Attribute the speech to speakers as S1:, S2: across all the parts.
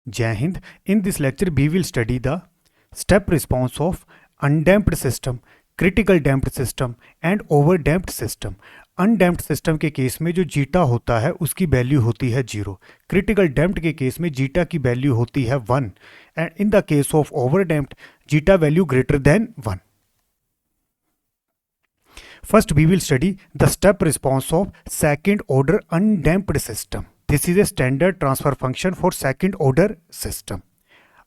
S1: Jai Hind. In this lecture, we will study the step response of undamped system, critical damped system and overdamped system. Undamped system के case में जो zeta होता है उसकी value होती है 0. Critical damped के केस में जीटा की वैल्यू होती है 1 and in the case of overdamped zeta value greater than 1. First we will study the step response of second order undamped system. This is a standard transfer function for second order system.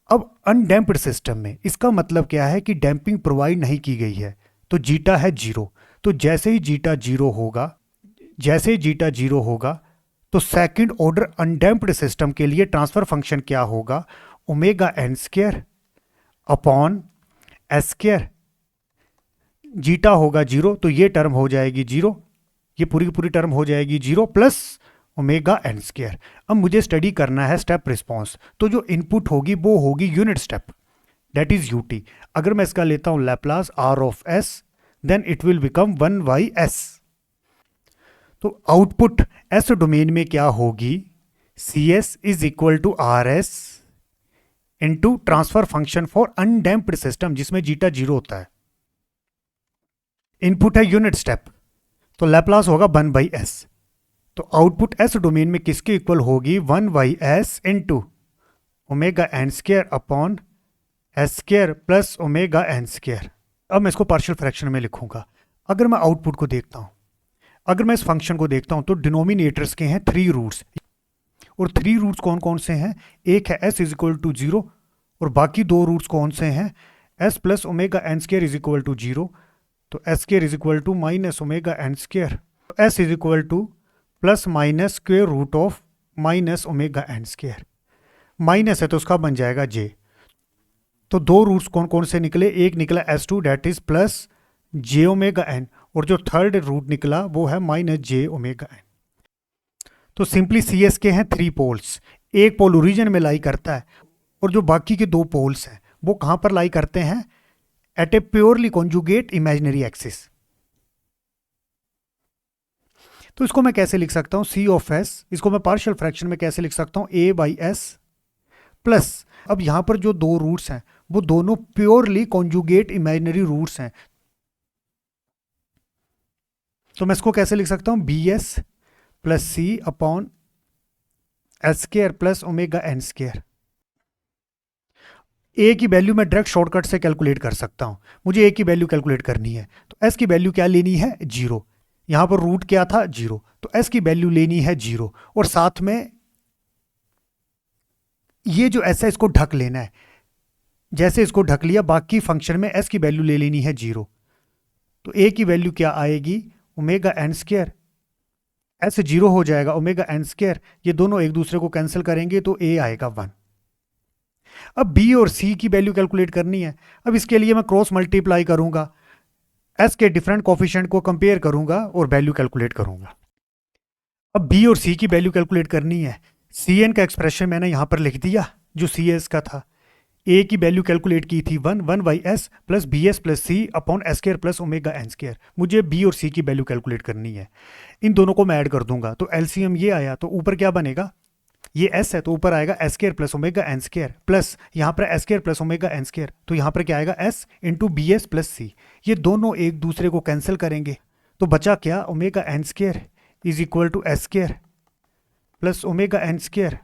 S1: अब undamped system में इसका मतलब क्या है कि damping provide नहीं की गई है, तो जीटा है 0. तो जैसे ही जीटा 0 होगा तो सेकंड ऑर्डर अनडैम्प्ड सिस्टम के लिए ट्रांसफर फंक्शन क्या होगा, omega N square upon S square. Zeta होगा 0 तो ये टर्म हो जाएगी 0, ये पूरी की पूरी टर्म हो जाएगी 0 प्लस ओमेगा एन स्क्वायर. अब मुझे स्टडी करना है स्टेप रिस्पॉन्स, तो जो इनपुट होगी वो होगी unit step, that is u t. अगर मैं इसका लेता हूं Laplace r of s, then it will become 1/s. तो आउटपुट एस डोमेन में क्या होगी, c s is equal to r s into transfer function for undamped system जिसमें जीटा 0 होता है. इनपुट है यूनिट स्टेप, तो लैप्लास होगा 1/s. तो आउटपुट एस डोमेन में किसके इक्वल होगी, 1/s into omega N square upon S square plus omega N square. अब मैं इसको पार्शियल फ्रैक्शन में लिखूंगा. अगर मैं आउटपुट को देखता हूं, अगर मैं इस फंक्शन को देखता हूं तो डिनोमिनेटर्स के हैं 3 रूट्स, और 3 रूट्स कौन कौन से हैं, एक है s इज इक्वल टू 0 और बाकी 2 रूट्स कौन से हैं, s plus omega N square is equal to 0, तो s square is equal to minus omega N square, s is equal to plus minus square root of minus omega N square. Minus है तो उसका बन जाएगा j. तो 2 roots कौन कौन से निकले, एक निकला s2 that is plus j omega n, और जो थर्ड रूट निकला वो है माइनस j ओमेगा एन. तो सिंपली सी एस के हैं 3 पोल्स, एक पोल ओरिजिन में लाई करता है और जो बाकी के 2 पोल्स हैं वो कहां पर लाई करते हैं, at a purely conjugate imaginary axis. तो इसको मैं कैसे लिख सकता हूं, सी ऑफ एस, इसको मैं पार्शियल फ्रैक्शन में कैसे लिख सकता हूं, a/s प्लस, अब यहां पर जो 2 रूट्स हैं वो दोनों प्योरली कॉन्जुगेट इमेजिनरी रूट्स हैं, तो मैं इसको कैसे लिख सकता हूं, bs plus C upon S square plus omega N square. A की वैल्यू मैं डायरेक्ट शॉर्टकट से कैलकुलेट कर सकता हूं, मुझे ए की वैल्यू कैलकुलेट करनी है तो एस की वैल्यू क्या लेनी है, 0. यहां पर रूट क्या था 0, तो एस की वैल्यू लेनी है 0 और साथ में ये जो एस है इसको ढक लेना है. जैसे इसको ढक लिया बाकी फंक्शन में एस की वैल्यू ले लेनी है 0. तो ए की वैल्यू क्या आएगी, ओमेगा एन स्क्वायर, एस 0 हो जाएगा, ओमेगा एन स्क्वायर, ये दोनों एक दूसरे को कैंसिल करेंगे तो ए आएगा 1. अब बी और सी की वैल्यू कैलकुलेट करनी है. अब इसके लिए मैं क्रॉस मल्टीप्लाई करूंगा, एस के डिफरेंट कोफिशिएंट को कंपेयर करूंगा और वैल्यू कैलकुलेट करूंगा. अब बी और सी की वैल्यू कैलकुलेट करनी है. सी एन का एक्सप्रेशन मैंने यहां पर लिख दिया जो सी एस का था. ए की वैल्यू कैलकुलेट की थी 1/s plus B S plus सी upon S square plus omega N square. मुझे बी और सी की वैल्यू कैलकुलेट करनी है. इन दोनों को मैं ऐड कर दूंगा तो एलसीएम ये आया, तो ऊपर क्या बनेगा, ये s है तो ऊपर आएगा s square plus omega N square plus यहाँ पर s square plus omega N square, तो यहाँ पर क्या आएगा s into b S plus c. ये दोनों एक दूसरे को कैंसिल करेंगे तो बचा क्या, omega N square is equal to s square plus omega N square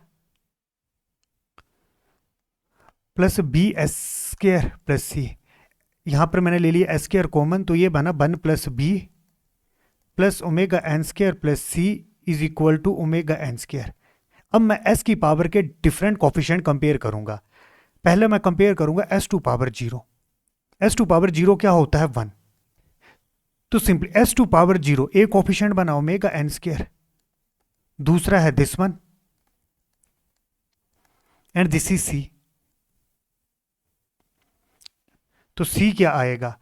S1: plus B s square plus c. यहाँ पर मैंने ले लिया एस स्क्वायर कॉमन, तो ये बना 1 plus b plus omega N square plus c is equal to omega N square. अब मैं s की पावर के डिफरेंट कोफिशिएंट कंपेयर करूंगा. पहले मैं कंपेयर करूंगा s to power 0. s to power 0 क्या होता है, 1. तो सिंपली s टू पावर 0 एक कोफिशिएंट बना ओमेगा एन स्क्वायर, दूसरा है this one and this is c. तो c क्या आएगा,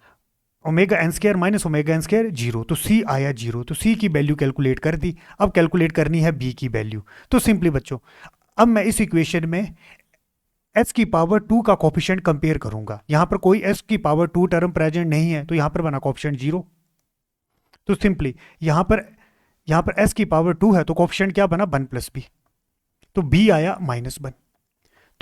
S1: omega N square minus omega N square 0, तो c आया 0, तो c की वैल्यू कैलकुलेट कर दी. अब कैलकुलेट करनी है b की वैल्यू. तो सिंपली बच्चों अब मैं इस इक्वेशन में s की पावर 2 का कोफिशिएंट कंपेयर करूंगा. यहां पर कोई s की पावर 2 टर्म प्रेजेंट नहीं है तो यहां पर बना कोफिशिएंट 0. तो सिंपली यहां पर s की पावर 2 है तो कोफिशिएंट क्या बना, 1 प्लस b, तो b आया -1.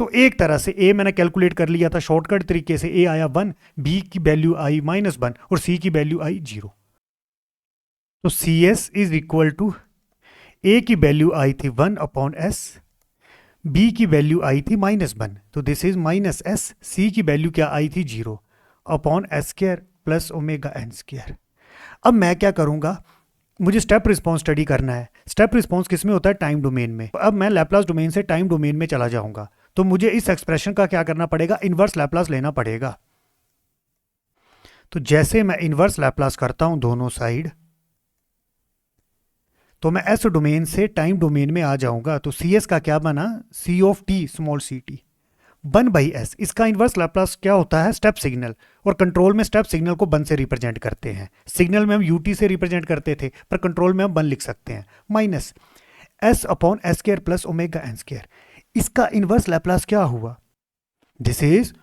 S1: तो एक तरह से ए मैंने कैलकुलेट कर लिया था शॉर्टकट तरीके से, ए आया 1, बी की वैल्यू आई -1 और सी की वैल्यू आई 0। तो c s is equal to, a की वैल्यू आई थी 1/s, बी की वैल्यू आई थी -1, तो दिस इज -s, सी की वैल्यू क्या आई थी 0/s² प्लस ओमेगा n²। अब मैं क्या करूंगा, मुझे स्टेप रिस्पॉन्स स्टडी करना है। स्टेप रिस्पॉन्स किस में होता है, टाइम डोमेन में। अब मैं लैप्लास डोमेन से टाइम डोमेन में चला जाऊंगा, तो मुझे इस एक्सप्रेशन का क्या करना पड़ेगा, इनवर्स लैप्लास लेना पड़ेगा। तो जैसे मैं इनवर्स लैप्लास करता हूं दोनों साइड, तो मैं एस डोमेन से टाइम डोमेन में आ जाऊंगा। तो सी एस का क्या बना, c of t small c t 1/s। इसका इनवर्स लैप्लास क्या होता है, स्टेप सिग्नल। और कंट्रोल में स्टेप सिग्नल को 1 से रिप्रेजेंट करते हैं। सिग्नल में हम यूटी से रिप्रेजेंट करते थे, पर कंट्रोल में हम 1 लिख सकते हैं, -s/s² प्लस ओमेगा n²। इसका इनवर्स लैप्लास क्या हुआ, this is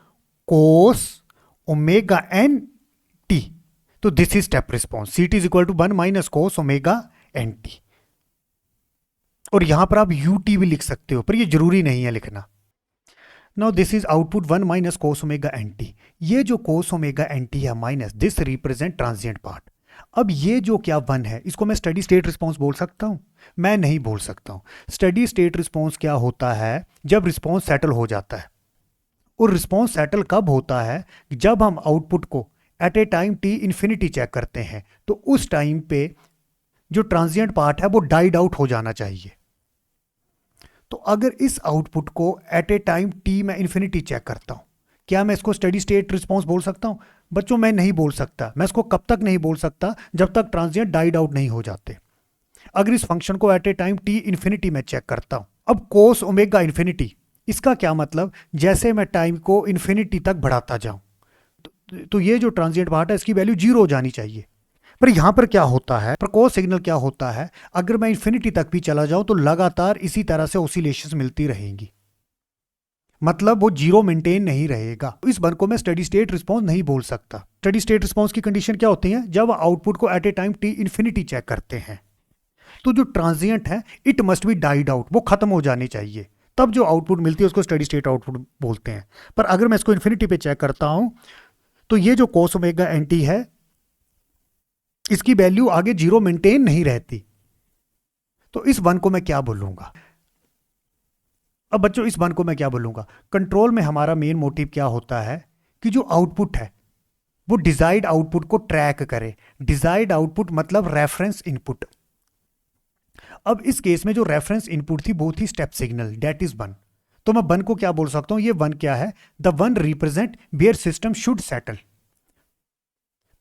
S1: cos omega n t। तो this is step response, c t is equal to 1 - cos omega n t। और यहां पर आप यूटी भी लिख सकते हो, पर ये जरूरी नहीं है लिखना। Now this is output 1 - cos omega n t. ये जो कोस ओमेगा एन टी है minus, this represent transient part. अब ये जो क्या 1 है, इसको मैं स्टडी स्टेट रिस्पॉन्स बोल सकता हूं, मैं नहीं बोल सकता हूं। स्टडी स्टेट रिस्पॉन्स क्या होता है, जब रिस्पॉन्स सेटल हो जाता है। और रिस्पॉन्स सेटल कब होता है, जब हम आउटपुट को at a time t infinity check करते हैं, तो उस टाइम पे जो ट्रांजिएंट पार्ट है वो डाइड आउट हो जाना चाहिए। तो अगर इस आउटपुट को एट ए टाइम टी मैं इन्फिनिटी चेक करता हूं, क्या मैं इसको स्टडी स्टेट रिस्पॉन्स बोल सकता हूं? बच्चों मैं नहीं बोल सकता। मैं इसको कब तक नहीं बोल सकता, जब तक ट्रांजिएंट डाइड आउट नहीं हो जाते। अगर इस फंक्शन को at a time t infinity में चेक करता हूं, अब कोस ओमेगा इन्फिनिटी, इसका क्या मतलब, जैसे मैं टाइम को इन्फिनिटी तक बढ़ाता जाऊं, तो ये जो ट्रांजिएंट पार्ट है इसकी वैल्यू 0 हो जानी चाहिए। पर यहां पर क्या होता है, प्रकोस सिग्नल क्या होता है, अगर मैं इन्फिनिटी तक भी चला जाऊं तो लगातार इसी तरह से ऑसिलेशंस मिलती रहेंगी, मतलब वो 0 मेंटेन नहीं रहेगा। इस वन को मैं स्टडी स्टेट रिस्पॉन्स नहीं बोल सकता। स्टडी स्टेट रिस्पॉन्स की कंडीशन क्या होती है, जब आउटपुट को at a time t infinity check करते हैं, तो जो ट्रांजिएंट है it must be died out, वो खत्म हो जानी चाहिए, तब जो आउटपुट मिलती है उसको स्टडी स्टेट आउटपुट बोलते हैं। पर अगर मैं इसको इन्फिनिटी पे चेक करता हूं, तो ये जो कोस ओमेगा एन टी है, इसकी वैल्यू आगे 0 मेंटेन नहीं रहती। तो इस वन को मैं क्या बोलूंगा, अब बच्चों इस वन को मैं क्या बोलूंगा, कंट्रोल में हमारा मेन मोटिव क्या होता है कि जो आउटपुट है वो डिजायर्ड आउटपुट को ट्रैक करे। डिजायर्ड आउटपुट मतलब रेफरेंस इनपुट। अब इस केस में जो रेफरेंस इनपुट थी वो थी स्टेप सिग्नल, दैट इज 1। तो मैं 1 को क्या बोल सकता हूं, ये 1 क्या है, the 1 represent where system should settle.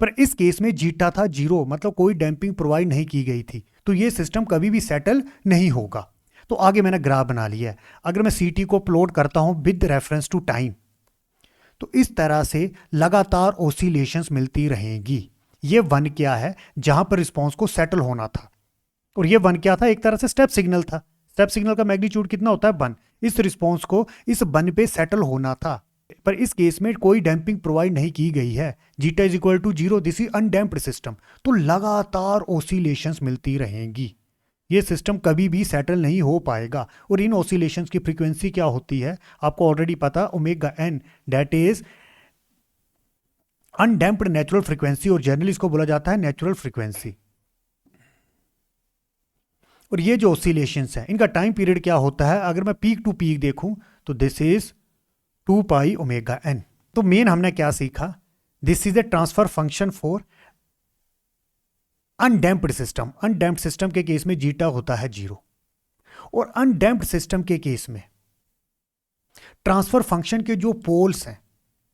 S1: पर इस केस में जीटा था 0, मतलब कोई डैंपिंग प्रोवाइड नहीं की गई थी, तो ये सिस्टम कभी भी सेटल नहीं होगा। तो आगे मैंने ग्राफ बना लिया है। अगर मैं सी टी को प्लॉट करता हूं विद रेफरेंस टू टाइम, तो इस तरह से लगातार ऑसिलेशंस मिलती रहेंगी। ये 1 क्या है, जहां पर रिस्पॉन्स को सेटल होना था, और ये 1 क्या था, एक तरह से स्टेप सिग्नल था। स्टेप सिग्नल का मैग्नीट्यूड कितना होता है, 1। इस रिस्पॉन्स को इस 1 पे सेटल होना था, पर इस केस में कोई डैम्पिंग प्रोवाइड नहीं की गई है। Zeta is equal to 0, this is undamped system. तो लगातार ऑसिलेशंस मिलती रहेंगी, ये सिस्टम कभी भी सेटल नहीं हो पाएगा। और इन ऑसिलेशंस की फ्रीक्वेंसी क्या होती है, आपको ऑलरेडी पता, omega n, that is undamped natural frequency, और जनरली इसको बोला जाता है नेचुरल फ्रीक्वेंसी। और ये जो ऑसिलेशंस है इनका टाइम पीरियड क्या होता है, अगर मैं पीक टू पीक देखूं तो this is 2 pi omega n. तो मेन हमने क्या सीखा, this is a transfer function for undamped system. Undamped system के केस में जीटा होता है 0, और अनडैम्प्ड सिस्टम के केस में ट्रांसफर फंक्शन के जो पोल्स हैं,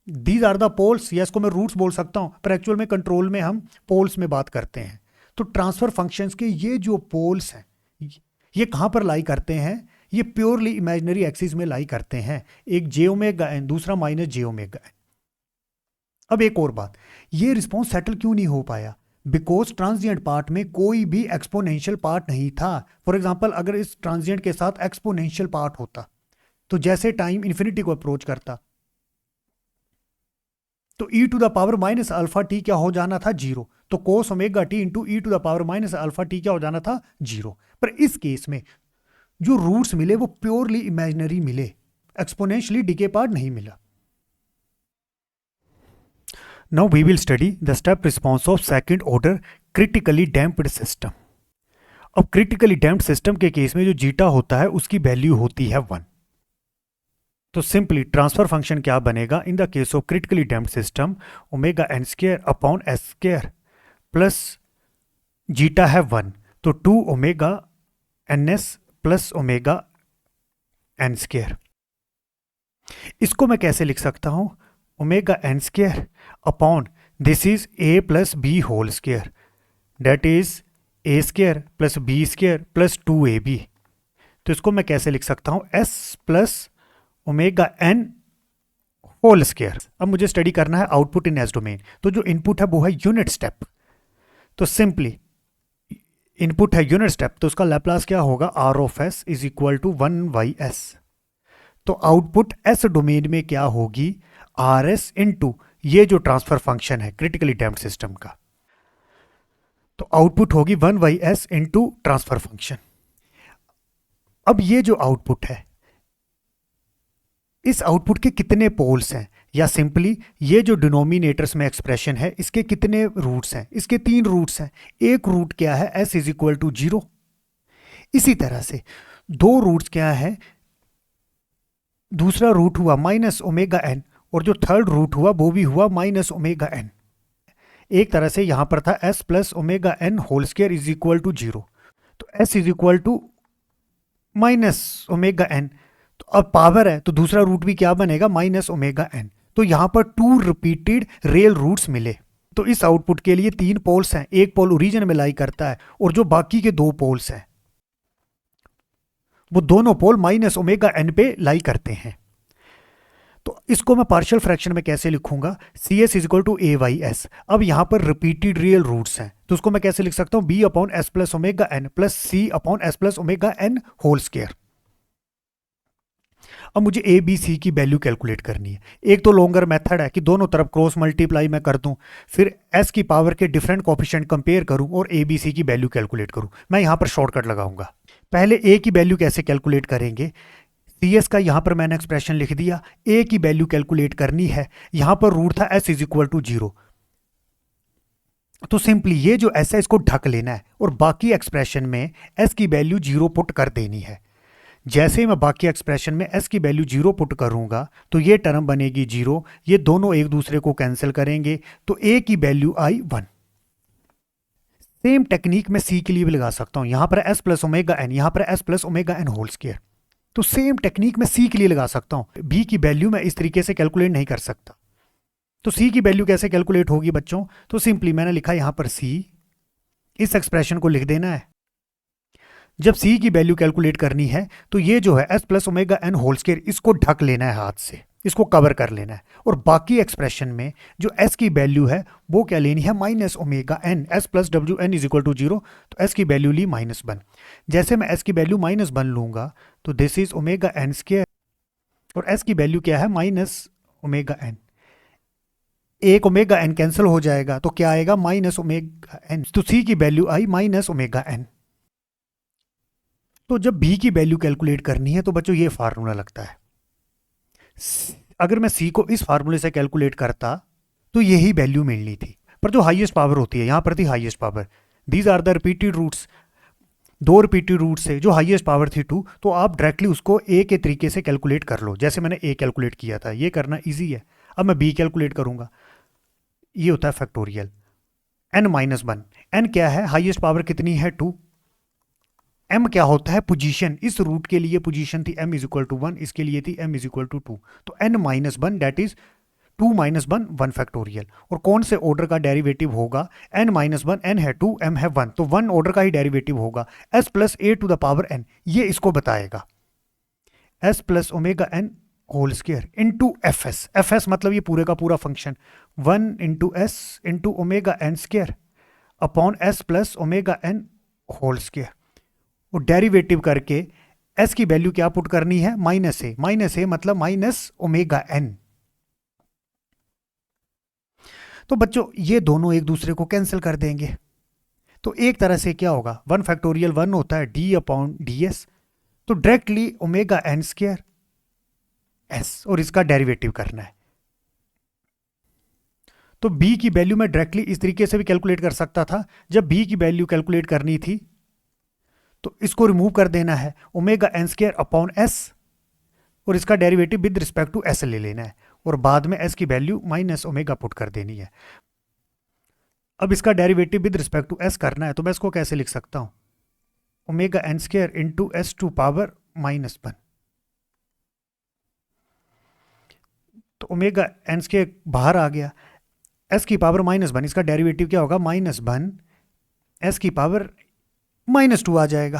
S1: दीज आर द पोल्स, या इसको मैं रूट्स बोल सकता हूं, पर एक्चुअल में कंट्रोल में हम पोल्स में बात करते हैं। तो ट्रांसफर फंक्शंस के ये जो पोल्स हैं, ये कहां पर लाई करते हैं, ये प्योरली इमेजिनरी एक्सिस में लाई करते हैं, एक जे ओमेगा एन, दूसरा माइनस जे ओमेगा एन। अब एक और बात, ये रिस्पॉन्स सेटल क्यों नहीं हो पाया, बिकॉज ट्रांजिएंट पार्ट में कोई भी एक्सपोनेंशियल पार्ट नहीं था। फॉर एग्जाम्पल अगर इस ट्रांजिएंट के साथ एक्सपोनेंशियल पार्ट होता, तो जैसे टाइम इन्फिनिटी को अप्रोच करता, तो e to the power minus alpha t क्या हो जाना था, 0। तो cos omega t into e to the power minus alpha t क्या हो जाना था, 0। पर इस केस में जो रूट्स मिले वो प्योरली इमेजिनरी मिले, एक्सपोनेंशियली डीके पार्ट नहीं मिला। Now we will study the step response of second order critically damped system. अब क्रिटिकली डैम्प्ड सिस्टम के केस में जो जीटा होता है उसकी वैल्यू होती है 1। तो सिंपली ट्रांसफर फंक्शन क्या बनेगा in the case of critically damped system, omega N square upon S square plus zeta है 1, तो 2 omega n s plus omega N square. इसको मैं कैसे लिख सकता हूं, omega N square upon this is a plus b whole square, that is a square plus b square plus 2ab। तो इसको मैं कैसे लिख सकता हूं, s plus omega n whole square. अब मुझे स्टडी करना है आउटपुट इन एस डोमेन, तो जो इनपुट है वो है यूनिट स्टेप। तो सिंपली इनपुट है यूनिट स्टेप, तो उसका लैप्लास क्या होगा, r of s is equal to 1/s। तो आउटपुट एस डोमेन में क्या होगी, आर एस इंटू ये जो ट्रांसफर फंक्शन है क्रिटिकली डैम्प्ड सिस्टम का, तो आउटपुट होगी 1/s इंटू ट्रांसफर फंक्शन। अब ये जो आउटपुट है, इस आउटपुट के कितने पोल्स हैं, या सिंपली ये जो डिनोमिनेटर्स में एक्सप्रेशन है इसके कितने रूट्स हैं, इसके 3 रूट्स हैं। एक रूट क्या है, s इज इक्वल टू 0। इसी तरह से 2 रूट्स क्या है, दूसरा रूट हुआ माइनस ओमेगा एन, और जो थर्ड रूट हुआ वो भी हुआ माइनस ओमेगा एन। एक तरह से यहां पर था s plus omega n whole square is equal to 0, तो s is equal to minus omega n. तो अब पावर है तो दूसरा रूट भी क्या बनेगा, माइनस ओमेगा एन। तो यहां पर 2 रिपीटेड रियल रूट्स मिले। तो इस आउटपुट के लिए 3 पोल्स हैं, एक पोल ओरिजिन में लाई करता है और जो बाकी के 2 पोल्स हैं वो दोनों पोल माइनस ओमेगा एन पे लाई करते हैं। तो इसको मैं पार्शियल फ्रैक्शन में कैसे लिखूंगा, c s is equal to a y s. अब यहां पर रिपीटेड रियल रूट्स हैं, तो उसको मैं कैसे लिख सकता हूं, b upon s plus omega n plus सी upon s plus omega n whole square. अब मुझे ए बी सी की वैल्यू कैलकुलेट करनी है। एक तो लॉन्गर मेथड है कि दोनों तरफ क्रॉस मल्टीप्लाई मैं कर दूं, फिर एस की पावर के डिफरेंट कोफिशिएंट कंपेयर करूं और ए बी सी की वैल्यू कैलकुलेट करूं। मैं यहां पर शॉर्टकट लगाऊंगा। पहले ए की वैल्यू कैसे कैलकुलेट करेंगे, सी एस का यहां पर मैंने एक्सप्रेशन लिख दिया, ए की वैल्यू कैलकुलेट करनी है। यहां पर रूट था एस इज इक्वल टू 0, तो सिंपली ये जो एस है इसको ढक लेना है और बाकी एक्सप्रेशन में एस की वैल्यू 0 पुट कर देनी है। जैसे ही मैं बाकी एक्सप्रेशन में s की वैल्यू 0 पुट करूंगा तो ये टर्म बनेगी 0, ये दोनों एक दूसरे को कैंसिल करेंगे, तो a की वैल्यू आई 1। सेम टेक्निक मैं c के लिए भी लगा सकता हूं, यहां पर s प्लस ओमेगा एन, यहां पर s plus omega n whole square. तो सेम टेक्निक मैं c के लिए लगा सकता हूं। b की वैल्यू मैं इस तरीके से कैलकुलेट नहीं कर सकता, तो c की वैल्यू कैसे कैलकुलेट होगी बच्चों, तो सिंपली मैंने लिखा यहां पर c, इस एक्सप्रेशन को लिख देना है। जब c की वैल्यू कैलकुलेट करनी है तो ये जो है s plus omega n whole square, इसको ढक लेना है हाथ से, इसको कवर कर लेना है, और बाकी एक्सप्रेशन में जो s की वैल्यू है वो क्या लेनी है, minus omega n, s plus डब्ल्यू एन इज इक्वल टू 0, तो s की वैल्यू ली -1। जैसे मैं s की वैल्यू -1 लूंगा तो this is omega N square, और s की वैल्यू क्या है, माइनस ओमेगा एन। एक ओमेगा एन कैंसिल हो जाएगा तो क्या आएगा, माइनस ओमेगा एन। तो c की वैल्यू आई माइनस ओमेगा एन। तो जब b की वैल्यू कैलकुलेट करनी है तो बच्चों ये फार्मूला लगता है। अगर मैं c को इस फार्मूले से कैलकुलेट करता तो यही वैल्यू मिलनी थी, पर जो हाईएस्ट पावर होती है यहां पर थी highest power, these are the repeated roots, 2 repeated root से जो हाईएस्ट पावर थी 2, तो आप डायरेक्टली उसको a के तरीके से कैलकुलेट कर लो, जैसे मैंने a कैलकुलेट किया था, ये करना ईजी है। अब मैं b कैलकुलेट करूंगा, ये होता है फैक्टोरियल n-1। n क्या है, हाईएस्ट पावर कितनी है 2, m क्या होता है, पोजीशन, इस रूट के लिए पोजीशन थी m इज इक्वल टू 1, इसके लिए थी m इज इक्वल टू 2, तो n-1 दैट इज 2 - 1 1 फैक्टोरियल। और कौन से ऑर्डर का डेरिवेटिव होगा, n-1, n है 2, m है 1, तो 1 ऑर्डर का ही डेरिवेटिव होगा, s plus a to the power n, ये इसको बताएगा, s plus omega n whole square into fs, fs मतलब ये पूरे का पूरा function 1 into s into omega N square upon s plus omega n whole square. और डेरिवेटिव करके s की वैल्यू क्या पुट करनी है, माइनस ए मतलब माइनस ओमेगा एन। तो बच्चों ये दोनों एक दूसरे को कैंसिल कर देंगे, तो एक तरह से क्या होगा, 1 फैक्टोरियल 1 होता है d अपॉन ds, तो directly omega N square s और इसका डेरिवेटिव करना है। तो b की वैल्यू मैं डायरेक्टली इस तरीके से भी कैलकुलेट कर सकता था। जब b की वैल्यू कैलकुलेट करनी थी तो इसको रिमूव कर देना है, omega N square upon s, और इसका derivative with respect to s ले लेना है, और बाद में एस की वैल्यू माइनस ओमेगा पुट कर देनी है। अब इसका derivative with respect to s करना है, तो मैं इसको कैसे लिख सकता हूं, omega N square into s to power -1। तो ओमेगा एन स्क्वायर बाहर आ गया, एस की पावर -1, इसका डेरिवेटिव क्या होगा, -1 एस की पावर -2 आ जाएगा,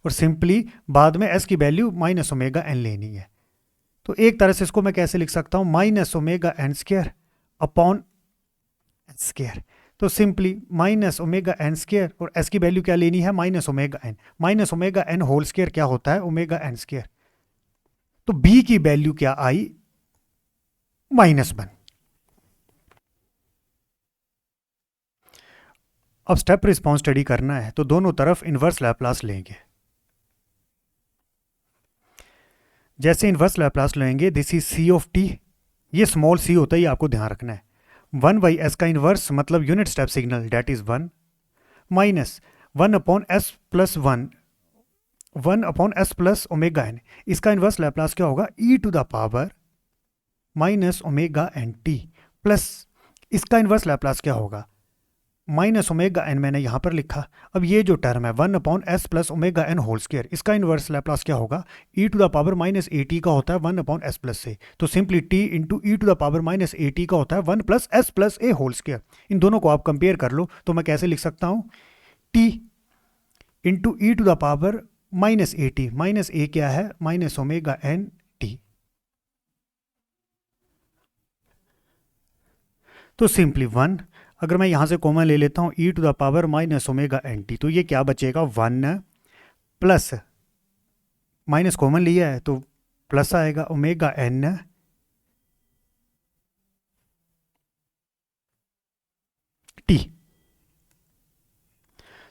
S1: और सिंपली बाद में एस की वैल्यू माइनस ओमेगा एन लेनी है। तो एक तरह से इसको मैं कैसे लिख सकता हूं, minus omega N square upon n square. तो simply minus omega N square, और एस की वैल्यू क्या लेनी है, minus omega n whole square क्या होता है, ओमेगा एन स्क्वायर। तो बी की वैल्यू क्या आई, -1। अब स्टेप रिस्पॉन्स स्टडी करना है, तो दोनों तरफ इनवर्स लैप्लास लेंगे। जैसे इनवर्स लैप्लास लेंगे, this is c of t, ये स्मॉल सी होता है, ये आपको ध्यान रखना है। 1/s का इनवर्स मतलब unit step signal, that is 1 minus 1/s plus omega n. इसका इनवर्स लैप्लास क्या होगा, e to the power minus omega n t, plus इसका इनवर्स लैप्लास क्या होगा, माइनस ओमेगा एन मैंने यहां पर लिखा। अब ये जो टर्म है 1/s plus omega n whole square, इसका इनवर्स लैप्लास क्या होगा, e to the power -at का होता है 1/s प्लस से, तो simply t into e to the power -at का होता है 1 + s + a होल स्क्वायर। इन दोनों को आप कंपेयर कर लो, तो मैं कैसे लिख सकता हूं, t into e to the power -at, minus a क्या है, माइनस ओमेगा एन टी। तो सिंपली 1, अगर मैं यहां से कॉमन ले लेता हूं e to the power minus omega n t, तो ये क्या बचेगा, 1 प्लस माइनस कॉमन लिया है तो प्लस आएगा ओमेगा एन टी।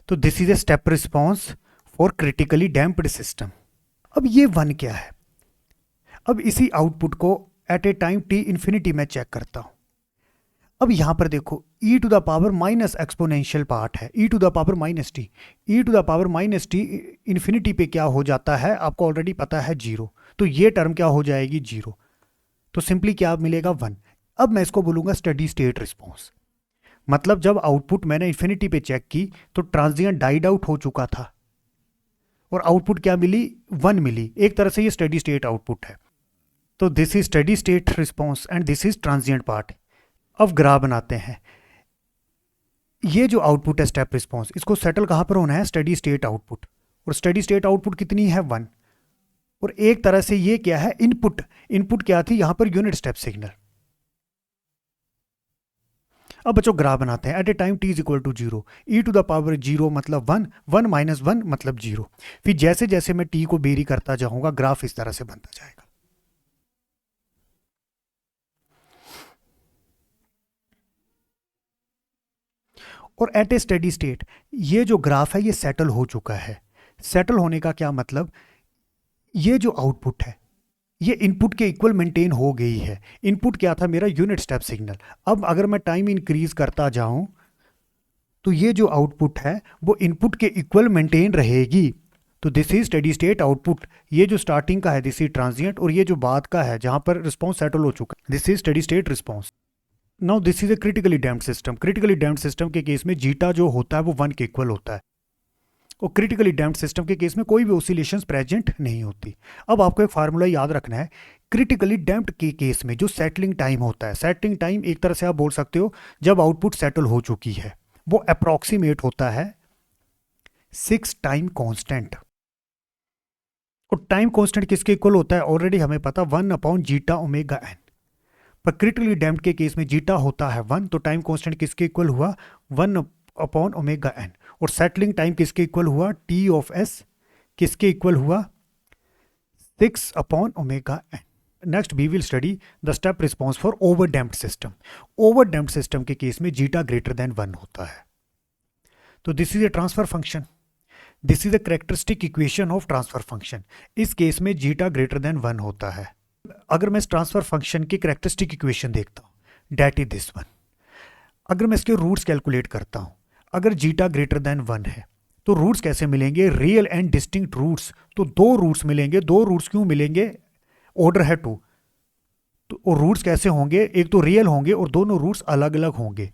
S1: तो this is a step response for critically damped system. अब ये 1 क्या है, अब इसी आउटपुट को at a time t infinity में चेक करता हूं। अब यहां पर देखो e to the power minus exponential part है, e to the power -t, e to the power -t infinity पे क्या हो जाता है, आपको ऑलरेडी पता है 0, तो ये टर्म क्या हो जाएगी 0, तो सिंपली क्या मिलेगा 1। अब मैं इसको बोलूंगा स्टेडी स्टेट रिस्पॉन्स, मतलब जब आउटपुट मैंने इन्फिनिटी पे चेक की तो ट्रांजिएंट डाइड आउट हो चुका था और आउटपुट क्या मिली, 1 मिली। एक तरह से ये स्टेडी स्टेट आउटपुट है। तो this is steady state response and this is transient part. अब ग्राफ बनाते हैं, ये जो आउटपुट है स्टेप रिस्पॉन्स, इसको सेटल कहां पर होना है, स्टेडी स्टेट आउटपुट, और स्टेडी स्टेट आउटपुट कितनी है 1, और एक तरह से ये क्या है, इनपुट। इनपुट क्या थी यहां पर, यूनिट स्टेप सिग्नल। अब बच्चों ग्राफ बनाते हैं, at a time t is equal to 0, e to the power 0 मतलब 1, 1 माइनस 1 मतलब 0। फिर जैसे जैसे मैं t को बेरी करता जाऊंगा, ग्राफ इस तरह से बनता जाएगा। और एट ए स्टेडी स्टेट ये जो ग्राफ है ये सेटल हो चुका है। सेटल होने का क्या मतलब, ये जो आउटपुट है ये इनपुट के इक्वल मेंटेन हो गई है। इनपुट क्या था मेरा, यूनिट स्टेप सिग्नल। अब अगर मैं टाइम इंक्रीज करता जाऊं तो ये जो आउटपुट है वो इनपुट के इक्वल मेंटेन रहेगी। तो this is steady state output. ये जो स्टार्टिंग का है दिस इज ट्रांजिएंट, और ये जो बाद का है जहां पर रिस्पॉन्स सेटल हो चुका है, this is steady state response. Now this is a critically damped system. Critically damped system के केस में जीटा जो होता है वो 1 के इक्वल होता है, और क्रिटिकली डैम्प्ड सिस्टम के केस में कोई भी ऑसिलेशंस प्रेजेंट नहीं होती। अब आपको एक फार्मूला याद रखना है, क्रिटिकली डैम्प्ड के केस में जो सेटलिंग टाइम होता है, सेटलिंग टाइम एक तरह से आप बोल सकते हो जब आउटपुट सेटल हो चुकी है, वो अप्रोक्सीमेट होता है 6 टाइम कांस्टेंट। और टाइम कांस्टेंट किसके इक्वल होता है, ऑलरेडी हमें पता 1/जीटा-ओमेगा-एन। पर क्रिटिकली डैम्प्ड के केस में जीटा होता है 1, तो टाइम कांस्टेंट किसके इक्वल हुआ, 1/ओमेगा-एन। और सेटलिंग टाइम किसके इक्वल हुआ, टी ऑफ एस किसके इक्वल हुआ, 6/ओमेगा-एन। Next we will study the step response for over damped system. Over damped system के केस में जीटा ग्रेटर देन 1 होता है। तो this is a transfer function. This is a characteristic equation of transfer function. इस case में zeta greater than 1 होता है। अगर मैं इस ट्रांसफर फंक्शन की कैरेक्टरिस्टिक इक्वेशन देखता हूँ डेट इज दिस वन। अगर मैं इसके रूट्स कैलकुलेट करता हूँ, अगर जीटा ग्रेटर देन 1 है तो रूट्स कैसे मिलेंगे, रियल एंड डिस्टिंक्ट रूट्स। तो दो रूट्स मिलेंगे। दो रूट्स क्यों मिलेंगे, ऑर्डर है 2। तो रूट्स कैसे होंगे, एक तो रियल होंगे और दोनों रूट्स अलग अलग होंगे।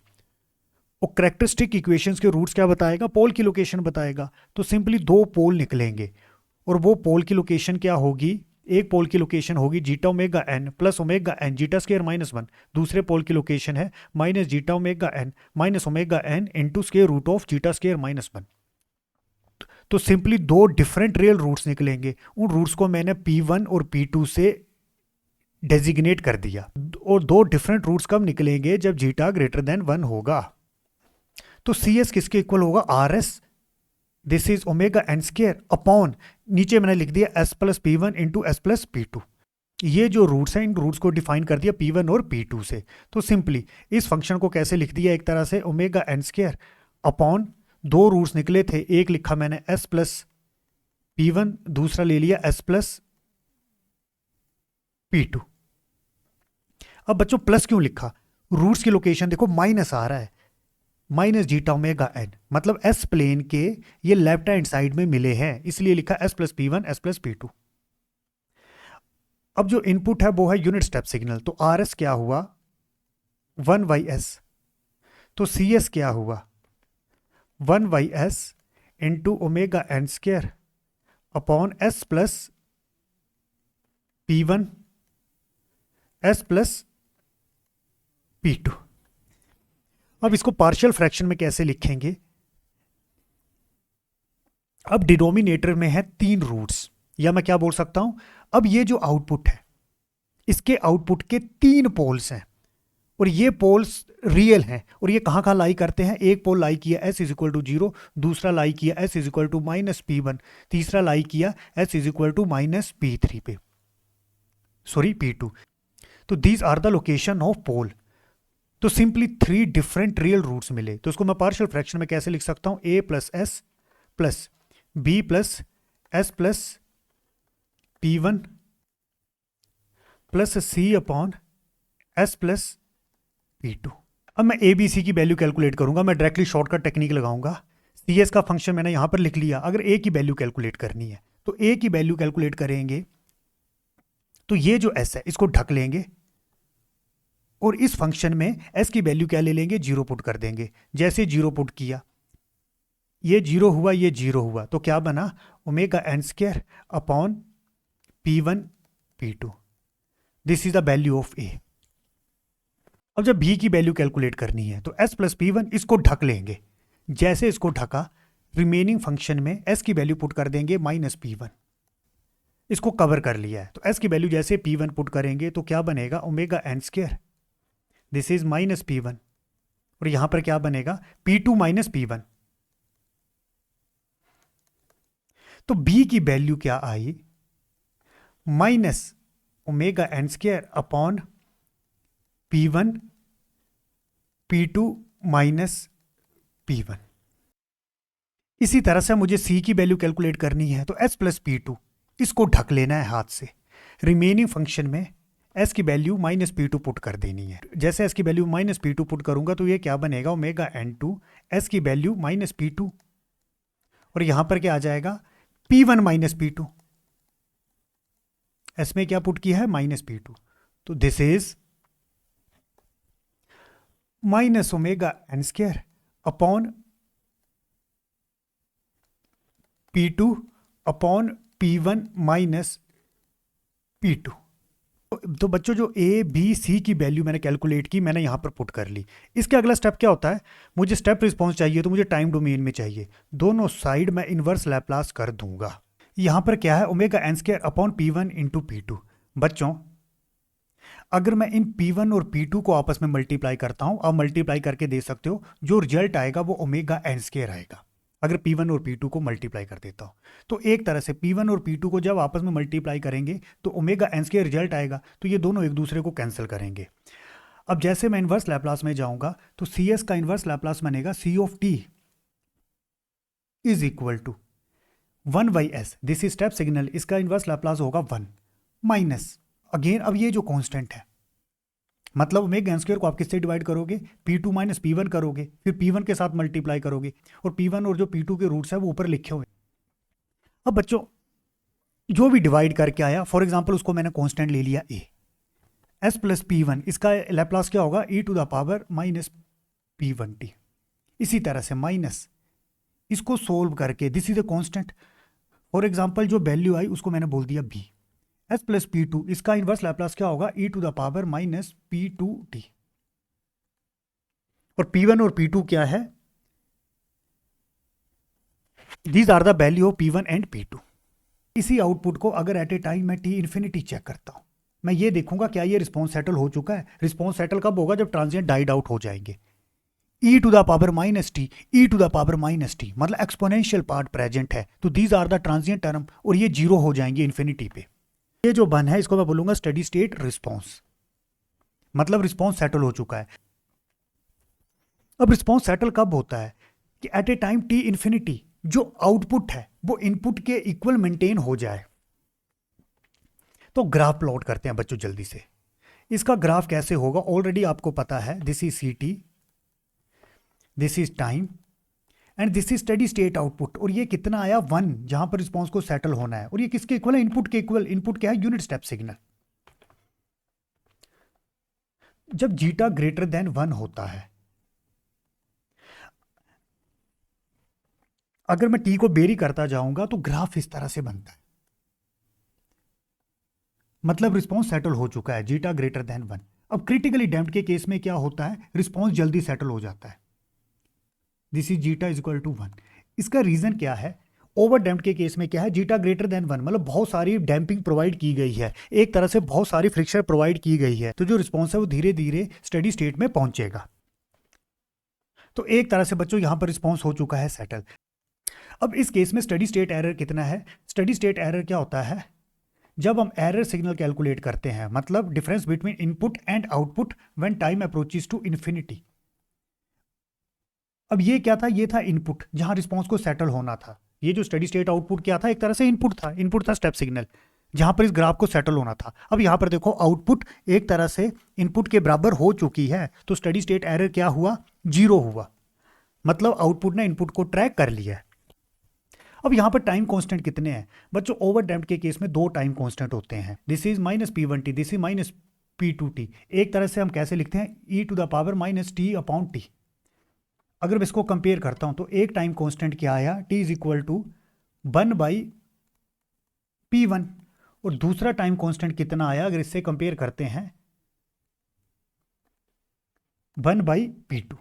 S1: और कैरेक्टरिस्टिक इक्वेशंस के रूट्स क्या बताएगा, पोल की लोकेशन बताएगा। तो सिंपली दो पोल निकलेंगे और वो पोल की लोकेशन क्या होगी, एक पोल की लोकेशन होगी zeta omega n plus omega n zeta square -1। दूसरे पोल की लोकेशन है minus zeta omega n minus omega n into square root of zeta square -1। तो सिंपली दो डिफरेंट रियल रूट्स निकलेंगे। उन रूट्स को मैंने P1 और P2 से डेजिग्नेट कर दिया। और दो डिफरेंट रूट्स कब निकलेंगे, जब जीटा ग्रेटर देन 1 होगा। तो CS किसके इक्वल होगा, RS, this is omega N square upon, नीचे मैंने लिख दिया S plus P1 into S plus P2। ये जो रूट्स हैं इन रूट्स को डिफाइन कर दिया P1 और P2 से। तो सिंपली इस फंक्शन को कैसे लिख दिया, एक तरह से ओमेगा एन स्क्वायर अपॉन, दो रूट्स निकले थे, एक लिखा मैंने S प्लस P1, दूसरा ले लिया S प्लस P2। अब बच्चों प्लस क्यों लिखा, रूट्स की लोकेशन देखो माइनस आ रहा है, माइनस जीटा ओमेगा एन, मतलब एस प्लेन के ये लेफ्ट हैंड साइड में मिले हैं, इसलिए लिखा S plus P1 S plus P2। अब जो इनपुट है वो है यूनिट स्टेप सिग्नल। तो RS क्या हुआ 1/s, तो CS क्या हुआ 1/s into omega N square upon S plus P1 S plus P2। अब इसको पार्शियल फ्रैक्शन में कैसे लिखेंगे, अब डिनोमिनेटर में है 3 रूट्स, या मैं क्या बोल सकता हूं, अब ये जो आउटपुट है इसके आउटपुट के 3 पोल्स हैं और ये पोल्स रियल हैं। और ये कहां कहां लाई करते हैं, एक पोल लाई किया S इज इक्वल टू 0, दूसरा लाई किया S is equal to -P1, तीसरा लाई किया S is equal to -P3 पे, सॉरी P2। तो these are the location of pole. तो सिंपली 3 डिफरेंट रियल रूट्स मिले। तो इसको मैं पार्शियल फ्रैक्शन में कैसे लिख सकता हूं, A plus S plus B plus S plus P1 plus C upon S plus P2। अब मैं ABC की वैल्यू कैलकुलेट करूंगा, मैं डायरेक्टली शॉर्टकट टेक्निक लगाऊंगा। CS का फंक्शन मैंने यहां पर लिख लिया। अगर A की वैल्यू कैलकुलेट करनी है तो A की वैल्यू कैलकुलेट करेंगे तो ये जो S है इसको ढक लेंगे और इस फंक्शन में S की वैल्यू क्या ले लेंगे, 0 पुट कर देंगे। जैसे 0 पुट किया, ये 0 हुआ, ये 0 हुआ, तो क्या बना omega N square upon P1 P2। This is the value of A। अब जब B की वैल्यू कैलकुलेट करनी है तो S प्लस P1 इसको ढक लेंगे। जैसे इसको ढका, रिमेनिंग फंक्शन में S की वैल्यू पुट कर देंगे -P1, इसको कवर कर लिया है। तो S की वैल्यू जैसे P1 पुट करेंगे तो क्या बनेगा omega N square, this is -P1, और यहां पर क्या बनेगा P2 माइनस P1। तो B की वैल्यू क्या आई, minus omega N square upon P1 P2 minus P1। इसी तरह से मुझे C की वैल्यू कैलकुलेट करनी है तो S प्लस P2 इसको ढक लेना है हाथ से। रिमेनिंग फंक्शन में S की वैल्यू -P2 पुट कर देनी है। जैसे S की वैल्यू -P2 पुट करूंगा तो ये क्या बनेगा ओमेगा N2 S की वैल्यू -P2, और यहां पर क्या आ जाएगा P1 माइनस P2, S में क्या पुट किया है -P2। तो this is minus omega N square upon P2 upon P1 minus P2। तो बच्चों जो A B C की वैल्यू मैंने कैलकुलेट की, मैंने यहां पर पुट कर ली। इसके अगला स्टेप क्या होता है, मुझे स्टेप रिस्पॉन्स चाहिए तो मुझे टाइम डोमेन में चाहिए। दोनों साइड मैं इनवर्स लैप्लास कर दूंगा। यहां पर क्या है omega N square upon P1 into P2। बच्चों अगर मैं इन P1 और P2 को आपस में मल्टीप्लाई करता हूं, आप मल्टीप्लाई करके दे सकते हो, जो रिजल्ट आएगा वो ओमेगा एन स्क्वायर आएगा। अगर P1 और P2 को मल्टीप्लाई कर देता हूं तो एक तरह से P1 और P2 को जब आपस में मल्टीप्लाई करेंगे तो ओमेगा एन स्क्वायर रिजल्ट आएगा, तो ये दोनों एक दूसरे को कैंसिल करेंगे। अब जैसे मैं इनवर्स लैप्लास में जाऊंगा तो CS का इनवर्स लैप्लास बनेगा C of T is equal to 1/s, this is step signal, इसका इनवर्स लैप्लास होगा 1 माइनस अगेन अब ये जो कांस्टेंट है, मतलब ओमेगा एन स्क्वायर को आप किससे डिवाइड करोगे, P2 माइनस P1 करोगे, फिर P1 के साथ मल्टीप्लाई करोगे, और P1 और जो P2 के रूट्स है वो ऊपर लिखे हुए। अब बच्चों जो भी डिवाइड करके आया, फॉर एग्जाम्पल उसको मैंने कांस्टेंट ले लिया a, s प्लस P1, इसका लैप्लास क्या होगा e to the power minus P1t। इसी तरह से माइनस इसको सोल्व करके, this is a constant, for example जो वैल्यू आई उसको मैंने बोल दिया b, s प्लस P2, इसका इनवर्स लैप्लास क्या होगा e to the power minus P2t। और P1 और P2 क्या है, these are the value of P1 and P2। इसी आउटपुट को अगर एट ए टाइम मैं t इन्फिनिटी चेक करता हूं, मैं ये देखूंगा क्या ये रिस्पॉन्स सेटल हो चुका है। रिस्पॉन्स सेटल कब होगा, जब ट्रांजिएंट डाइड आउट हो जाएंगे। e to the power minus t, e to the power minus t, मतलब एक्सपोनेंशियल पार्ट प्रेजेंट है, तो these are the transient term, और ये जीरो हो जाएंगे इन्फिनिटी पे। ये जो बन है इसको मैं बोलूंगा स्टेडी स्टेट रिस्पॉन्स, मतलब रिस्पॉन्स सेटल हो चुका है। अब रिस्पॉन्स सेटल कब होता है कि at a time t infinity जो आउटपुट है वो इनपुट के इक्वल मेंटेन हो जाए। तो ग्राफ प्लॉट करते हैं बच्चों जल्दी से। इसका ग्राफ कैसे होगा ऑलरेडी आपको पता है, this is ct, this is time and this is steady state output. और ये कितना आया 1, जहां पर रिस्पॉन्स को सेटल होना है, और ये किसके इक्वल है, इनपुट के इक्वल। इनपुट क्या है, यूनिट स्टेप सिग्नल। जब जीटा ग्रेटर देन 1 होता है, अगर मैं टी को बेरी करता जाऊंगा तो ग्राफ इस तरह से बनता है, मतलब रिस्पॉन्स सेटल हो चुका है जीटा ग्रेटर देन 1। अब क्रिटिकली डैम्प्ड के केस में क्या होता है, रिस्पॉन्स जल्दी सेटल हो जाता है, this is zeta is equal to 1। इसका रीजन क्या है, ओवर डैम्प्ड के केस में क्या है, जीटा ग्रेटर देन 1, मतलब बहुत सारी डैम्पिंग प्रोवाइड की गई है, एक तरह से बहुत सारी फ्रिक्शन प्रोवाइड की गई है, तो जो रिस्पॉन्स है वो धीरे धीरे स्टेडी स्टेट में पहुंचेगा। तो एक तरह से बच्चों यहां पर रिस्पॉन्स हो चुका है सेटल। अब इस केस में स्टेडी स्टेट एरर कितना है, स्टेडी स्टेट एरर क्या होता है, जब हम एरर सिग्नल कैलकुलेट करते हैं, मतलब difference between input and output when time approaches to infinity. अब ये क्या था, ये था इनपुट जहां रिस्पॉन्स को सेटल होना था। ये जो स्टेडी स्टेट आउटपुट क्या था, एक तरह से इनपुट था स्टेप सिग्नल, जहां पर इस ग्राफ को सेटल होना था। अब यहां पर देखो आउटपुट एक तरह से इनपुट के बराबर हो चुकी है, तो स्टेडी स्टेट एरर क्या हुआ, 0 हुआ, मतलब आउटपुट ने इनपुट को ट्रैक कर लिया है। अब यहां पर टाइम कांस्टेंट कितने हैं बच्चों, ओवर डैम्प्ड के केस में 2 टाइम कांस्टेंट होते हैं, this is minus P1t, this is minus P2t। एक तरह से हम कैसे लिखते हैं, e to the power minus t upon t. अगर मैं इसको कंपेयर करता हूं तो एक टाइम कांस्टेंट क्या आया, t is equal to 1/P1, और दूसरा टाइम कांस्टेंट कितना आया, अगर इससे कंपेयर करते हैं 1/P2।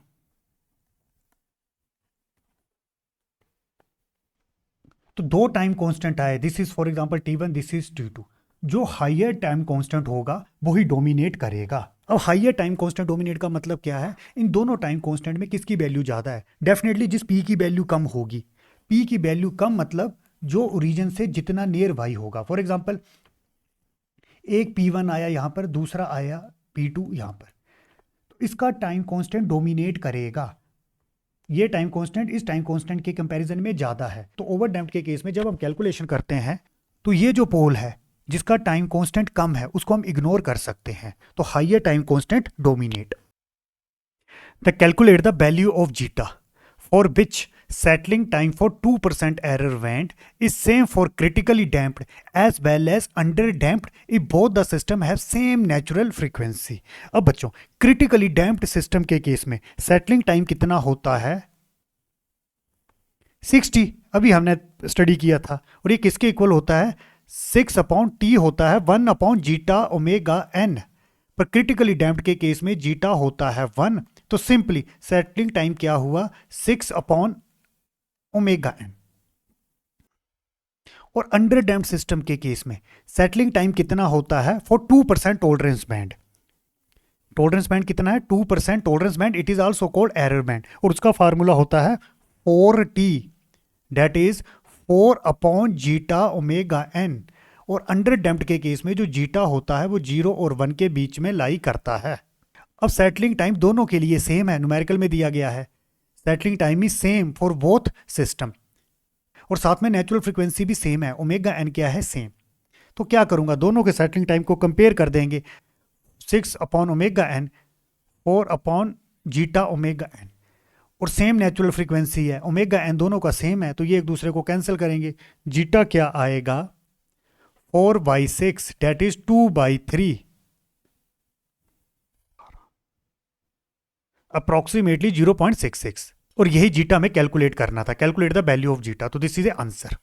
S1: तो 2 टाइम कांस्टेंट आए, this is for example T1, this is T2। जो हायर टाइम कांस्टेंट होगा वो ही डोमिनेट करेगा। अब हायर टाइम कांस्टेंट डोमिनेट का मतलब क्या है, इन दोनों टाइम कांस्टेंट में किसकी वैल्यू ज्यादा है, डेफिनेटली जिस p की वैल्यू कम होगी। p की वैल्यू कम मतलब जो ओरिजिन से जितना नियर बाई होगा। फॉर एग्जांपल एक P1 आया यहां पर, दूसरा आया P2 यहां पर, तो इसका टाइम कांस्टेंट डोमिनेट करेगा। ये टाइम कांस्टेंट इस टाइम कांस्टेंट के कंपैरिजन में ज्यादा है। तो ओवर डैम्प्ड के केस में जब हम कैलकुलेशन करते हैं तो ये जो पोल है जिसका टाइम कांस्टेंट कम है उसको हम इग्नोर कर सकते हैं, तो higher time constant dominate. The calculate the value of zeta for which settling time for 2% error went is same for critically damped as well as under damped if both the system have same natural frequency। अब बच्चों critically damped system के case में settling time कितना होता है, 60, अभी हमने study किया था, और ये किसके इक्वल होता है, 6/t होता है 1/जीटा ओमेगा n। पर क्रिटिकली डैम्प्ड के केस में जीटा होता है 1, तो सिंपली सेटलिंग टाइम क्या हुआ, 6/ओमेगा n। और अंडर डैम्प्ड सिस्टम के केस में सेटलिंग टाइम कितना होता है for 2% tolerance band. Tolerance band कितना है, 2% tolerance band, it is also called error band, और उसका फार्मूला होता है 4t, दैट इज 4/जीटा ओमेगा n। और अंडर डैम्प्ड के केस में जो जीटा होता है वो 0 और 1 के बीच में लाई करता है। अब सेटलिंग टाइम दोनों के लिए सेम है, न्यूमेरिकल में दिया गया है, settling time is same for both system. और साथ में नेचुरल फ्रीक्वेंसी भी सेम है, ओमेगा एन क्या है, सेम। तो क्या करूंगा, दोनों के सेटलिंग टाइम को कंपेयर कर देंगे, 6 upon omega n 4 upon zeta omega n, और सेम नेचुरल फ्रीक्वेंसी है, ओमेगा एन दोनों का सेम है, तो ये एक दूसरे को कैंसिल करेंगे। जीटा क्या आएगा, 4/6 डेट इज 2/3, अप्रोक्सीमेटली 0.66, और यही जीटा में कैलकुलेट करना था, calculate the value of zeta. तो this is a answer.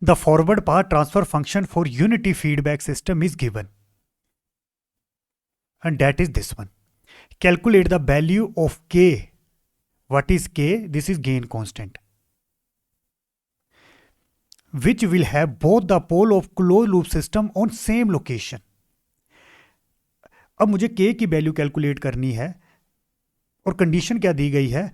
S1: The forward path transfer function for unity feedback system is given and that is this one. Calculate the value of k. What is k? This is gain constant, which will have both the pole of closed loop system on same location. अब मुझे k की value calculate करनी है और condition क्या दी गई है,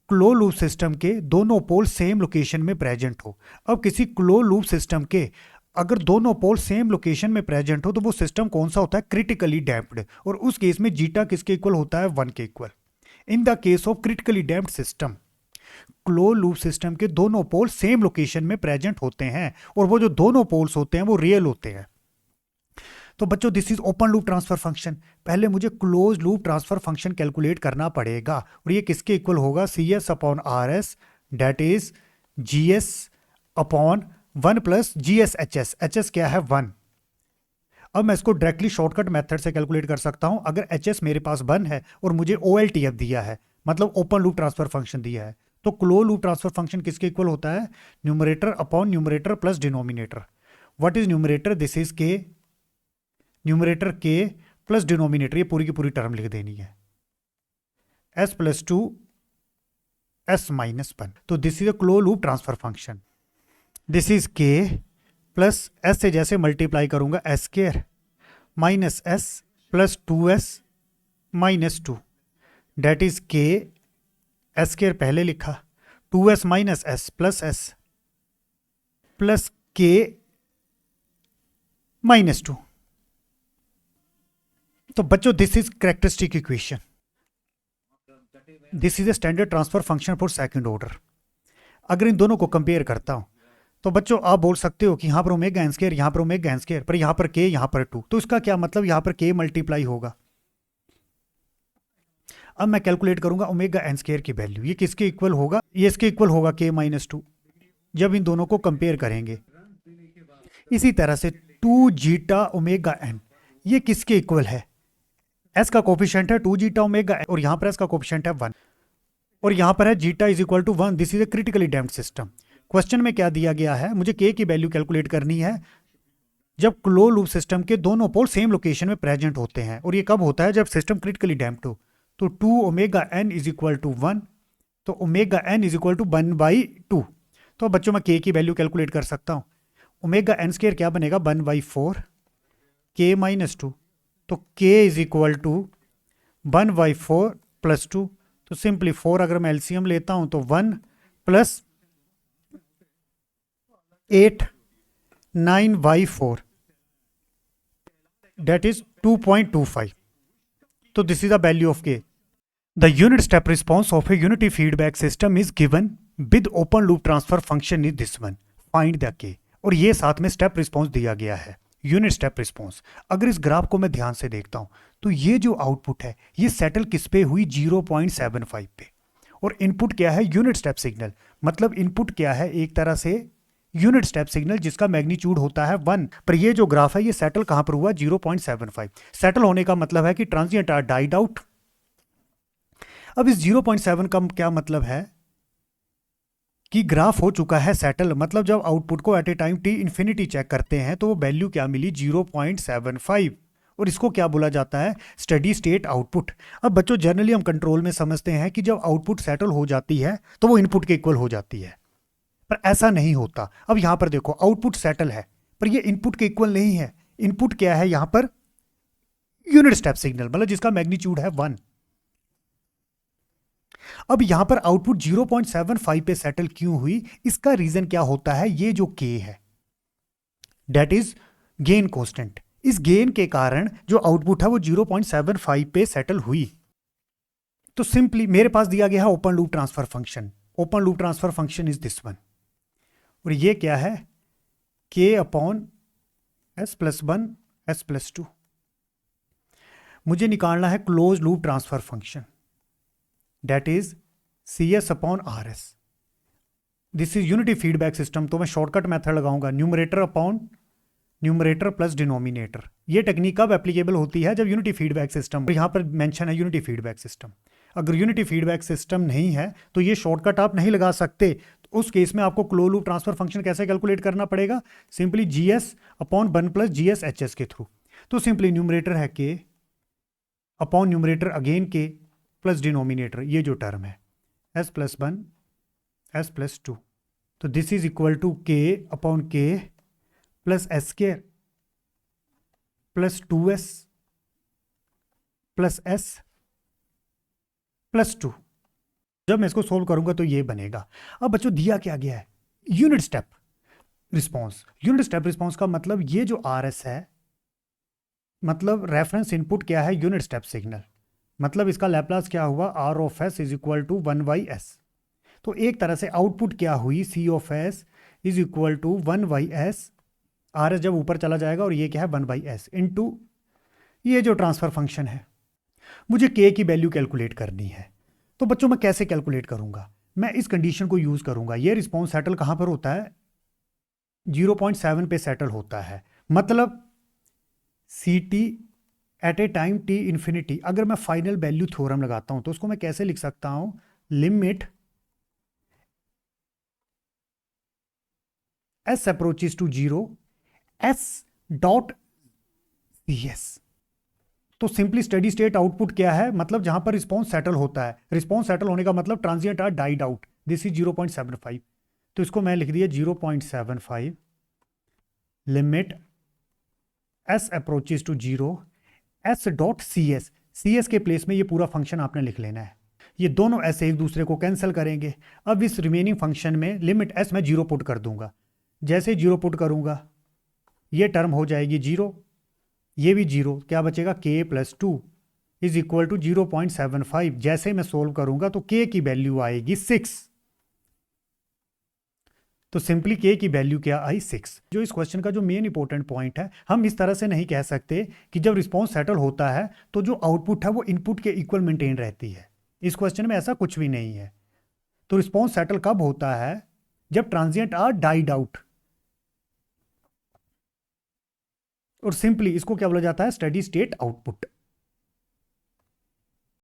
S1: close loop system के दोनों पोल सेम लोकेशन में प्रेजेंट हो। अब किसी क्लोज लूप सिस्टम के अगर दोनों पोल सेम लोकेशन में प्रेजेंट हो तो वो सिस्टम कौन सा होता है, क्रिटिकली डैम्प्ड, और उस केस में जीटा किसके इक्वल होता है, 1 के equal. In the case of critically damped system, close loop system के दोनों पोल सेम लोकेशन में प्रेजेंट होते हैं, और वो जो दोनों पोल्स होते हैं वो रियल होते हैं। तो बच्चों this is open loop transfer function. पहले मुझे close loop transfer function calculate करना पड़ेगा, और ये किसके इक्वल होगा, c s upon r s that is g s upon 1 plus g s h s. H s क्या है, 1। अब मैं इसको डायरेक्टली शॉर्टकट मेथड से कैलकुलेट कर सकता हूं। अगर एच एस मेरे पास 1 है और मुझे ओ एल टी एफ दिया है, मतलब ओपन लूप ट्रांसफर फंक्शन दिया है, तो क्लोज लूप ट्रांसफर फंक्शन किसके इक्वल होता है, numerator upon numerator plus denominator. What is numerator, this is के, न्यूमरेटर के प्लस डिनोमिनेटर, ये पूरी की पूरी टर्म लिख देनी है, एस प्लस 2 एस माइनस 1। तो this is a close loop transfer function. This is k plus s से जैसे मल्टीप्लाई करूंगा s square minus s plus 2s minus 2 that is k, s square पहले लिखा, 2s minus s plus k minus 2। तो बच्चों this is characteristic equation, this is a standard transfer function for second order. अगर इन दोनों को compare करता हूं तो बच्चों आप बोल सकते हो कि यहाँ पर ओमेगा एन स्क्वायर, यहाँ पर ओमेगा एन स्क्वायर, पर यहाँ पर के, यहाँ पर 2, तो इसका क्या मतलब, यहाँ पर के मल्टीप्लाई होगा। अब मैं कैलकुलेट करूंगा ओमेगा एन स्क्वायर की वैल्यू, ये किसके इक्वल होगा, ये इसके इक्वल होगा के माइनस 2, जब इन दोनों को कंपेयर करेंगे। इसी तरह से 2 जीटा ओमेगा एन, ये किसके इक्वल है, एस का कोफिशिएंट है 2 जीटा ओमेगा एन, और यहाँ पर एस का कोफिशिएंट है 1, और यहाँ पर है zeta is equal to 1। This is a critically damped system. Question में क्या दिया गया है, मुझे के की वैल्यू कैलकुलेट करनी है जब क्लोज लूप सिस्टम के दोनों पोल सेम लोकेशन में प्रेजेंट होते हैं, और ये कब होता है, जब सिस्टम क्रिटिकली डैम्प्ड हो। तो 2 omega n is equal to 1, तो omega n is equal to 1/2। तो बच्चों मैं के की वैल्यू कैलकुलेट कर सकता हूँ, ओमेगा एन स्क्वायर क्या बनेगा, 1/4 के माइनस 2, तो के इज इक्वल टू 1/4 प्लस 2, तो सिंपली 4 अगर मैं एलसीएम लेता हूं तो 1 plus 8 9/4 that is 2.25. So this is the value of k. The unit step response of a unity feedback system is given with open loop transfer function is this one. Find the k. और ये साथ में step response दिया गया है, unit step response. अगर इस graph को मैं ध्यान से देखता हूं तो ये जो आउटपुट है ये सेटल किस पे हुई, 0.75 पे, और इनपुट क्या है, यूनिट स्टेप सिग्नल। मतलब इनपुट क्या है, एक तरह से यूनिट स्टेप सिग्नल जिसका मैग्नीट्यूड होता है 1, पर ये जो ग्राफ है ये सेटल कहां पर हुआ, 0.75। सेटल होने का मतलब है कि ट्रांजिएंट आर डाइड आउट। अब इस 0.7 का क्या मतलब है कि ग्राफ हो चुका है सेटल, मतलब जब आउटपुट को at a time t infinity check करते हैं तो वो वैल्यू क्या मिली, 0.75, और इसको क्या बोला जाता है, स्टेडी स्टेट आउटपुट। अब बच्चों जनरली हम कंट्रोल में समझते हैं कि जब आउटपुट सेटल हो जाती है तो वो इनपुट के इक्वल हो जाती है, पर ऐसा नहीं होता। अब यहां पर देखो आउटपुट सेटल है पर ये इनपुट के इक्वल नहीं है। इनपुट क्या है यहां पर, यूनिट स्टेप सिग्नल, मतलब जिसका मैग्नीट्यूड है 1। अब यहां पर आउटपुट 0.75 पे सेटल क्यों हुई, इसका रीजन क्या होता है, ये जो के है दैट इज गेन कांस्टेंट। इस गेन के कारण जो आउटपुट है वो 0.75 पे सेटल हुई। तो सिंपली मेरे पास दिया गया है open loop transfer function. Open loop transfer function is this one, और ये क्या है, k upon s plus 1 s plus 2। मुझे निकालना है close loop transfer function, that is c s upon r s. This is unity feedback system, तो मैं shortcut method लगाऊंगा, numerator upon numerator plus denominator. ये टेक्निक कब एप्लीकेबल होती है, जब यूनिटी फीडबैक सिस्टम, यहाँ पर मेंशन है यूनिटी फीडबैक सिस्टम। अगर यूनिटी फीडबैक सिस्टम नहीं है तो ये शॉर्टकट आप नहीं लगा सकते। तो उस केस में आपको क्लोज लूप ट्रांसफर फंक्शन कैसे कैलकुलेट करना पड़ेगा, सिंपली जी s upon 1 plus g s h S के थ्रू। तो सिंपली न्यूमरेटर है के अपॉन न्यूमरेटर अगेन के प्लस डिनोमिनेटर, ये जो टर्म है एस प्लस 1 एस प्लस 2। तो दिस इज इक्वल टू के अपॉन के plus S square plus 2s plus S plus 2। जब मैं इसको सोल्व करूंगा तो ये बनेगा। अब बच्चों दिया क्या गया है, unit step response. Unit step response का मतलब ये जो आर एस है, मतलब रेफरेंस इनपुट क्या है, यूनिट स्टेप सिग्नल। मतलब इसका लैप्लास क्या हुआ, r of s is equal to 1 by s. तो एक तरह से आउटपुट क्या हुई, c of s is equal to 1 by s. R s जब ऊपर चला जाएगा और ये क्या है 1 बाई एस इनटू ये जो ट्रांसफर फंक्शन है। मुझे के की वैल्यू कैलकुलेट करनी है, तो बच्चों मैं कैसे कैलकुलेट करूंगा, मैं इस कंडीशन को यूज करूंगा। ये रिस्पॉन्स सेटल कहां पर होता है, 0.7 पे सेटल होता है। मतलब c t at a time t infinity. अगर मैं फाइनल वैल्यू थ्योरम लगाता हूं तो उसको मैं कैसे लिख सकता हूं, limit s approaches to 0 s dot c s. तो सिंपली स्टेडी स्टेट आउटपुट क्या है, मतलब जहां पर रिस्पॉन्स सेटल होता है। रिस्पॉन्स सेटल होने का मतलब transient are died out, this is 0.75। तो इसको मैं लिख दिया 0.75 limit s approaches to 0 s dot c s. C s के प्लेस में ये पूरा फंक्शन आपने लिख लेना है। ये दोनों ऐसे एक दूसरे को कैंसिल करेंगे। अब इस रिमेनिंग फंक्शन में लिमिट एस मैं 0 पुट कर दूंगा। जैसे 0 पुट करूंगा ये टर्म हो जाएगी 0, ये भी 0, क्या बचेगा k plus 2 is equal to 0.75। जैसे मैं सोल्व करूंगा तो k की वैल्यू आएगी 6। तो सिंपली k की वैल्यू क्या आई 6। जो इस क्वेश्चन का जो मेन इंपॉर्टेंट पॉइंट है, हम इस तरह से नहीं कह सकते कि जब रिस्पॉन्स सेटल होता है तो जो आउटपुट है वो इनपुट के इक्वल मेंटेन रहती है। इस क्वेश्चन में ऐसा कुछ भी नहीं है। तो रिस्पॉन्स सेटल कब होता है, जब ट्रांजिएंट आर डाइड आउट। और सिंपली इसको क्या बोला जाता है, स्टेडी स्टेट आउटपुट।